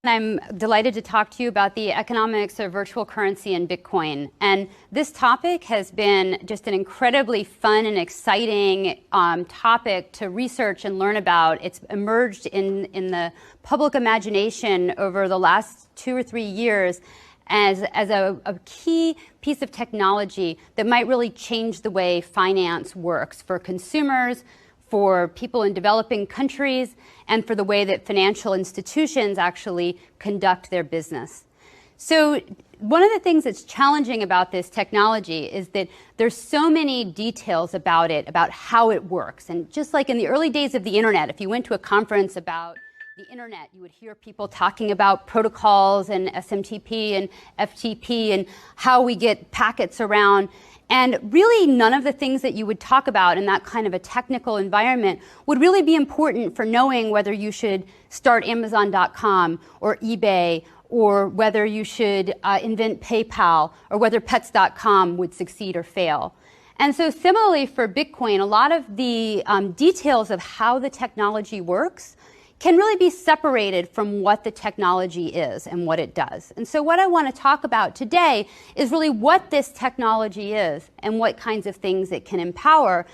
I'm delighted to talk to you about the economics of virtual currency and Bitcoin. And this topic has been just an incredibly fun and exciting topic to research and learn about. It's emerged in the public imagination over the last 2 or 3 years as a key piece of technology that might really change the way finance works for consumers, for people in developing countries, and for the way that financial institutions actually conduct their business. So one of the things that's challenging about this technology is that there's so many details about it, about how it works. And just like in the early days of the internet, if you went to a conference about the internet, you would hear people talking about protocols and SMTP and FTP and how we get packets around. And really none of the things that you would talk about in that kind of a technical environment would really be important for knowing whether you should start Amazon.com or eBay, or whether you should invent PayPal, or whether Pets.com would succeed or fail. And so similarly for Bitcoin, a lot of the details of how the technology works can really be separated from what the technology is and what it does. And so what I want to talk about today is really what this technology is and what kinds of things it can empower.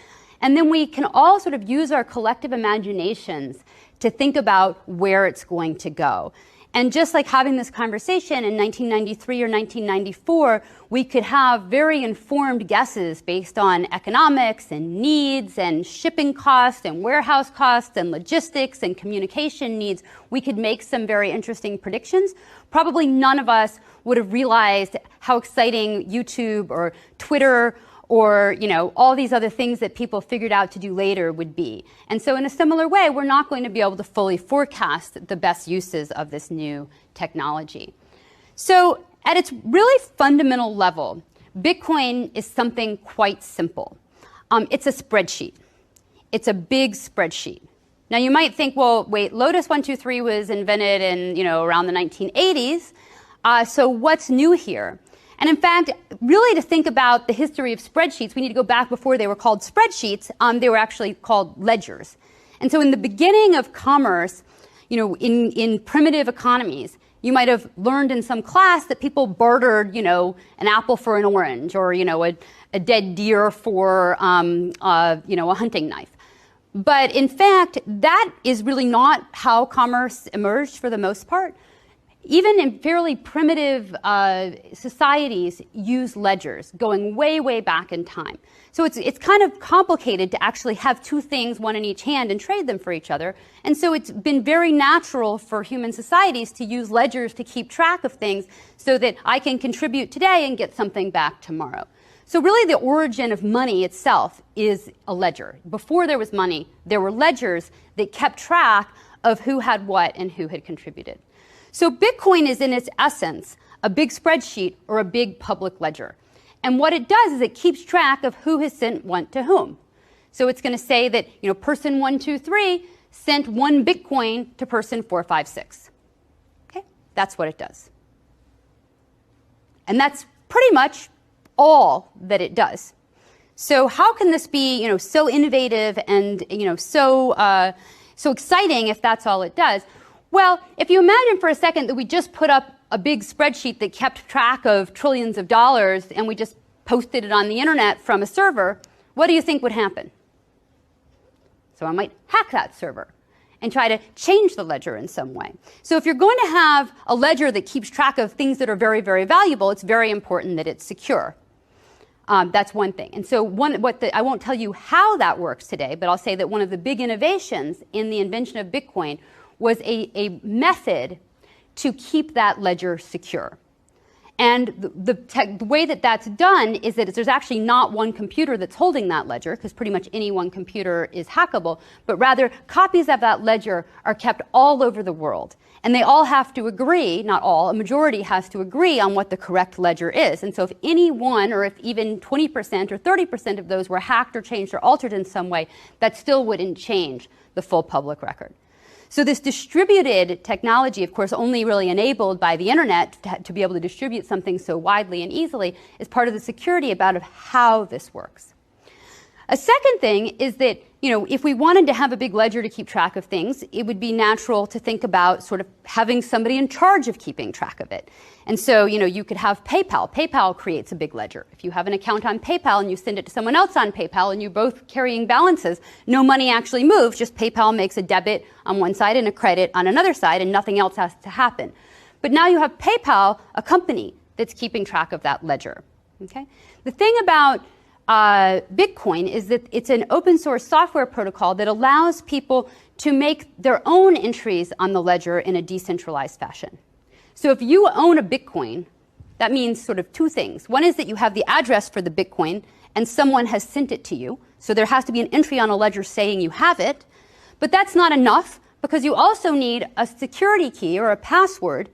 And then we can all sort of use our collective imaginations to think about where it's going to go. And just like having this conversation in 1993 or 1994, we could have very informed guesses based on economics and needs and shipping costs and warehouse costs and logistics and communication needs. We could make some very interesting predictions. Probably none of us would have realized how exciting YouTube or Twitter or, all these other things that people figured out to do later would be. And so in a similar way, we're not going to be able to fully forecast the best uses of this new technology. So at its really fundamental level, Bitcoin is something quite simple. It's a spreadsheet. It's a big spreadsheet. Now you might think, well, wait, Lotus 123 was invented in, around the 1980s. So what's new here? And in fact, really to think about the history of spreadsheets, we need to go back before they were called spreadsheets. They were actually called ledgers. And so in the beginning of commerce, in primitive economies, you might have learned in some class that people bartered, an apple for an orange, or, a dead deer for, a hunting knife. But in fact, that is really not how commerce emerged for the most part. Even in fairly primitive societies use ledgers going way, way back in time. So it's kind of complicated to actually have two things, one in each hand, and trade them for each other. And so it's been very natural for human societies to use ledgers to keep track of things so that I can contribute today and get something back tomorrow. So really the origin of money itself is a ledger. Before there was money, there were ledgers that kept track of who had what and who had contributed. So Bitcoin is in its essence a big spreadsheet or a big public ledger. And what it does is it keeps track of who has sent what to whom. So it's going to say that, person 123 sent 1 Bitcoin to person 456. Okay? That's what it does. And that's pretty much all that it does. So how can this be, so innovative and, so exciting if that's all it does? Well, if you imagine for a second that we just put up a big spreadsheet that kept track of trillions of dollars and we just posted it on the internet from a server, what do you think would happen? So I might hack that server and try to change the ledger in some way. So if you're going to have a ledger that keeps track of things that are very, very valuable, it's very important that it's secure. That's one thing. And so I won't tell you how that works today, but I'll say that one of the big innovations in the invention of Bitcoin was a method to keep that ledger secure. And the way that that's done is that there's actually not one computer that's holding that ledger, because pretty much any one computer is hackable, but rather copies of that ledger are kept all over the world. And they all have to agree, not all, a majority has to agree on what the correct ledger is. And so if any one, or if even 20% or 30% of those were hacked or changed or altered in some way, that still wouldn't change the full public record. So this distributed technology, of course, only really enabled by the internet to be able to distribute something so widely and easily, is part of the security about how this works. A second thing is that, if we wanted to have a big ledger to keep track of things, it would be natural to think about sort of having somebody in charge of keeping track of it. And so, you could have PayPal. PayPal creates a big ledger. If you have an account on PayPal and you send it to someone else on PayPal and you're both carrying balances, no money actually moves, just PayPal makes a debit on one side and a credit on another side, and nothing else has to happen. But now you have PayPal, a company that's keeping track of that ledger. Okay? The thing about Bitcoin is that it's an open source software protocol that allows people to make their own entries on the ledger in a decentralized fashion. So if you own a Bitcoin, that means sort of two things. One is that you have the address for the Bitcoin and someone has sent it to you. So there has to be an entry on a ledger saying you have it. But that's not enough, because you also need a security key or a password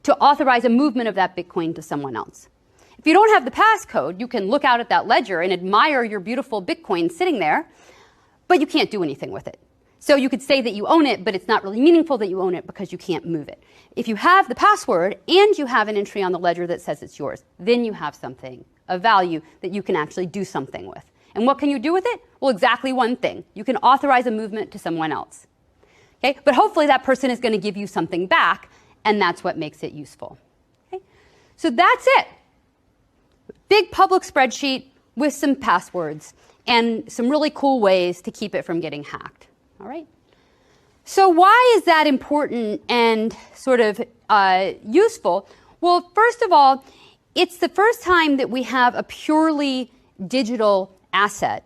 to authorize a movement of that Bitcoin to someone else. If you don't have the passcode, you can look out at that ledger and admire your beautiful Bitcoin sitting there, but you can't do anything with it. So you could say that you own it, but it's not really meaningful that you own it because you can't move it. If you have the password and you have an entry on the ledger that says it's yours, then you have something of value that you can actually do something with. And what can you do with it? Well, exactly one thing. You can authorize a movement to someone else. Okay? But hopefully that person is going to give you something back, and that's what makes it useful. Okay? So that's it. Big public spreadsheet with some passwords and some really cool ways to keep it from getting hacked. All right? So why is that important and sort of useful? Well, first of all, it's the first time that we have a purely digital asset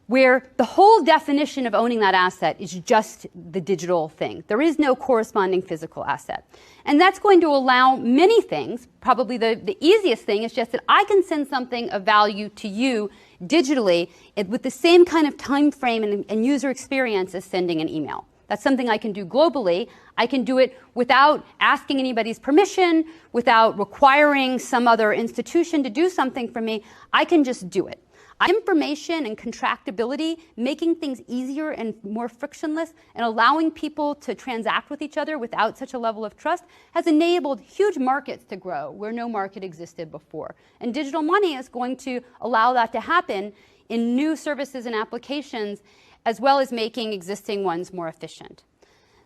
where the whole definition of owning that asset is just the digital thing. There is no corresponding physical asset. And that's going to allow many things. Probably the easiest thing is just that I can send something of value to you digitally with the same kind of time frame and user experience as sending an email. That's something I can do globally. I can do it without asking anybody's permission, without requiring some other institution to do something for me. I can just do it. Information and contractability, making things easier and more frictionless and allowing people to transact with each other without such a level of trust has enabled huge markets to grow where no market existed before. And digital money is going to allow that to happen in new services and applications, as well as making existing ones more efficient.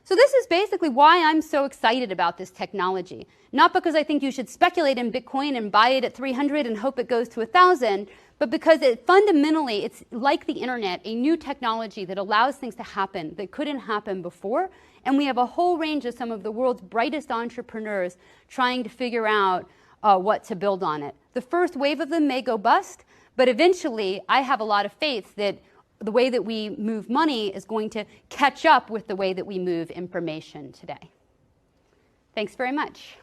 So this is basically why I'm so excited about this technology. Not because I think you should speculate in Bitcoin and buy it at 300 and hope it goes to 1,000, but because fundamentally it's like the internet, a new technology that allows things to happen that couldn't happen before. And we have a whole range of some of the world's brightest entrepreneurs trying to figure out what to build on it. The first wave of them may go bust, but eventually I have a lot of faith that the way that we move money is going to catch up with the way that we move information today. Thanks very much.